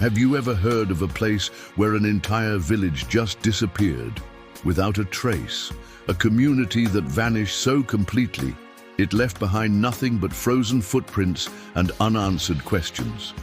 Have you ever heard of a place where an entire village just disappeared, without a trace? A community that vanished so completely, it left behind nothing but frozen footprints and unanswered questions.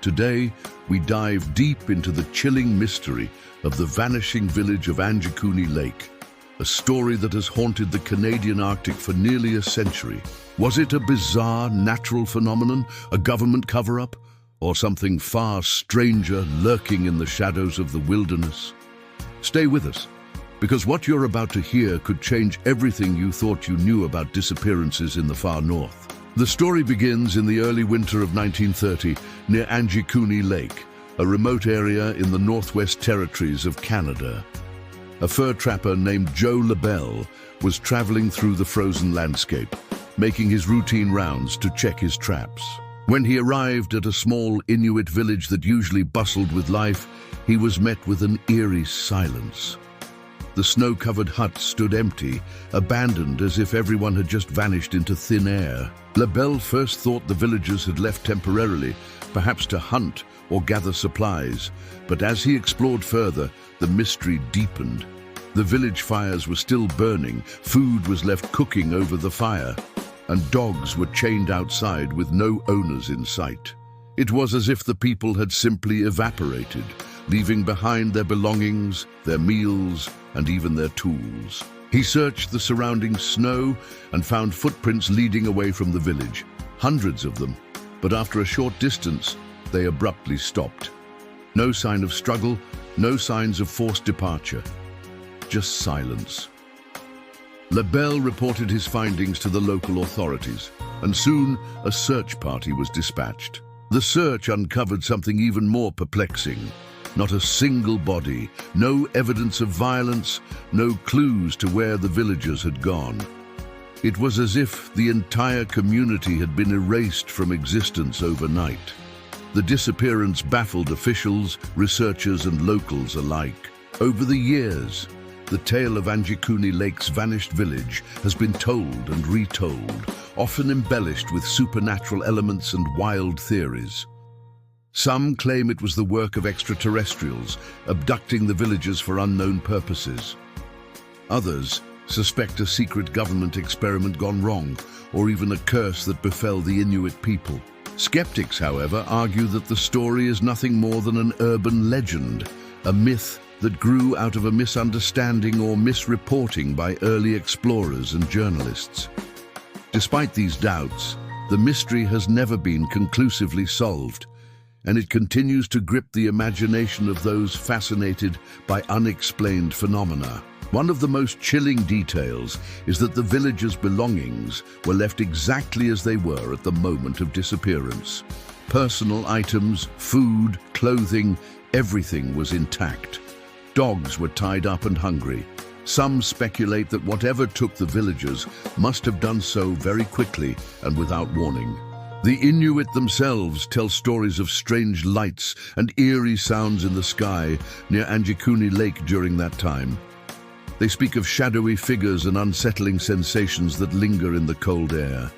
Today, we dive deep into the chilling mystery of the vanishing village of Angikuni Lake, a story that has haunted the Canadian Arctic for nearly a century. Was it a bizarre natural phenomenon, a government cover-up, or something far stranger lurking in the shadows of the wilderness? Stay with us, because what you're about to hear could change everything you thought you knew about disappearances in the far north. The story begins in the early winter of 1930 near Angikuni Lake, a remote area in the Northwest Territories of Canada. A fur trapper named Joe LaBelle was traveling through the frozen landscape, making his routine rounds to check his traps. When he arrived at a small Inuit village that usually bustled with life, he was met with an eerie silence. The snow-covered hut stood empty, abandoned as if everyone had just vanished into thin air. LaBelle first thought the villagers had left temporarily, perhaps to hunt or gather supplies, but as he explored further, the mystery deepened. The village fires were still burning, food was left cooking over the fire, and dogs were chained outside with no owners in sight. It was as if the people had simply evaporated, leaving behind their belongings, their meals, and even their tools. He searched the surrounding snow and found footprints leading away from the village, hundreds of them, but after a short distance, they abruptly stopped. No sign of struggle, no signs of forced departure, just silence. LaBelle reported his findings to the local authorities, and soon a search party was dispatched. The search uncovered something even more perplexing. Not a single body, no evidence of violence, no clues to where the villagers had gone. It was as if the entire community had been erased from existence overnight. The disappearance baffled officials, researchers, and locals alike. Over the years, the tale of Angikuni Lake's vanished village has been told and retold, often embellished with supernatural elements and wild theories. Some claim it was the work of extraterrestrials, abducting the villagers for unknown purposes. Others suspect a secret government experiment gone wrong, or even a curse that befell the Inuit people. Skeptics, however, argue that the story is nothing more than an urban legend, a myth that grew out of a misunderstanding or misreporting by early explorers and journalists. Despite these doubts, the mystery has never been conclusively solved, and it continues to grip the imagination of those fascinated by unexplained phenomena. One of the most chilling details is that the villagers' belongings were left exactly as they were at the moment of disappearance. Personal items, food, clothing, everything was intact. Dogs were tied up and hungry. Some speculate that whatever took the villagers must have done so very quickly and without warning. The Inuit themselves tell stories of strange lights and eerie sounds in the sky near Angikuni Lake during that time. They speak of shadowy figures and unsettling sensations that linger in the cold air.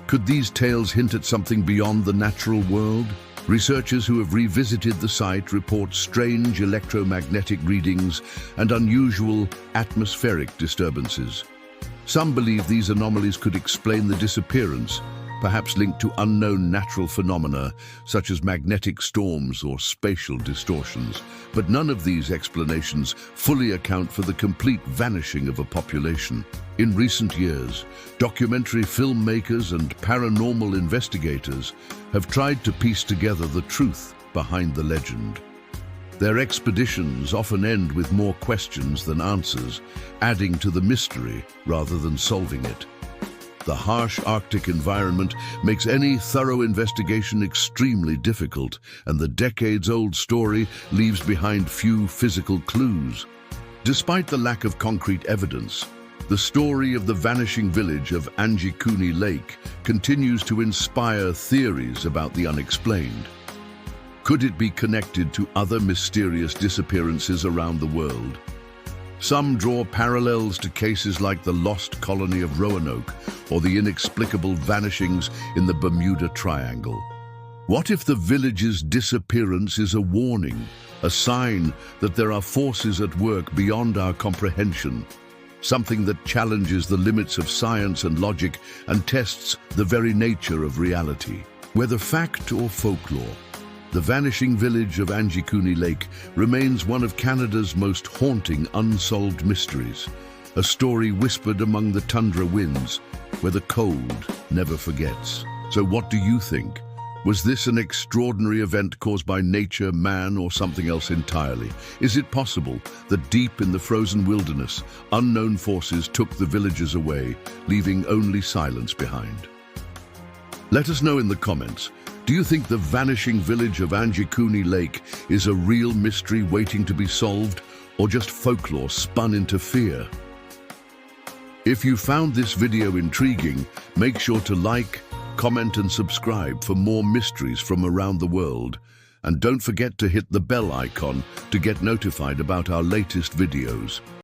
Could these tales hint at something beyond the natural world? Researchers who have revisited the site report strange electromagnetic readings and unusual atmospheric disturbances. Some believe these anomalies could explain the disappearance, perhaps linked to unknown natural phenomena such as magnetic storms or spatial distortions. But none of these explanations fully account for the complete vanishing of a population. In recent years, documentary filmmakers and paranormal investigators have tried to piece together the truth behind the legend. Their expeditions often end with more questions than answers, adding to the mystery rather than solving it. The harsh Arctic environment makes any thorough investigation extremely difficult, and the decades-old story leaves behind few physical clues. Despite the lack of concrete evidence, the story of the vanishing village of Angikuni Lake continues to inspire theories about the unexplained. Could it be connected to other mysterious disappearances around the world? Some draw parallels to cases like the lost colony of Roanoke or the inexplicable vanishings in the Bermuda Triangle. What if the village's disappearance is a warning, a sign that there are forces at work beyond our comprehension? Something that challenges the limits of science and logic and tests the very nature of reality. Whether fact or folklore, the vanishing village of Angikuni Lake remains one of Canada's most haunting unsolved mysteries. A story whispered among the tundra winds, where the cold never forgets. So what do you think? Was this an extraordinary event caused by nature, man, or something else entirely? Is it possible that deep in the frozen wilderness, unknown forces took the villagers away, leaving only silence behind? Let us know in the comments. Do you think the vanishing village of Angikuni Lake is a real mystery waiting to be solved, or just folklore spun into fear? If you found this video intriguing, make sure to like, comment and subscribe for more mysteries from around the world. And don't forget to hit the bell icon to get notified about our latest videos.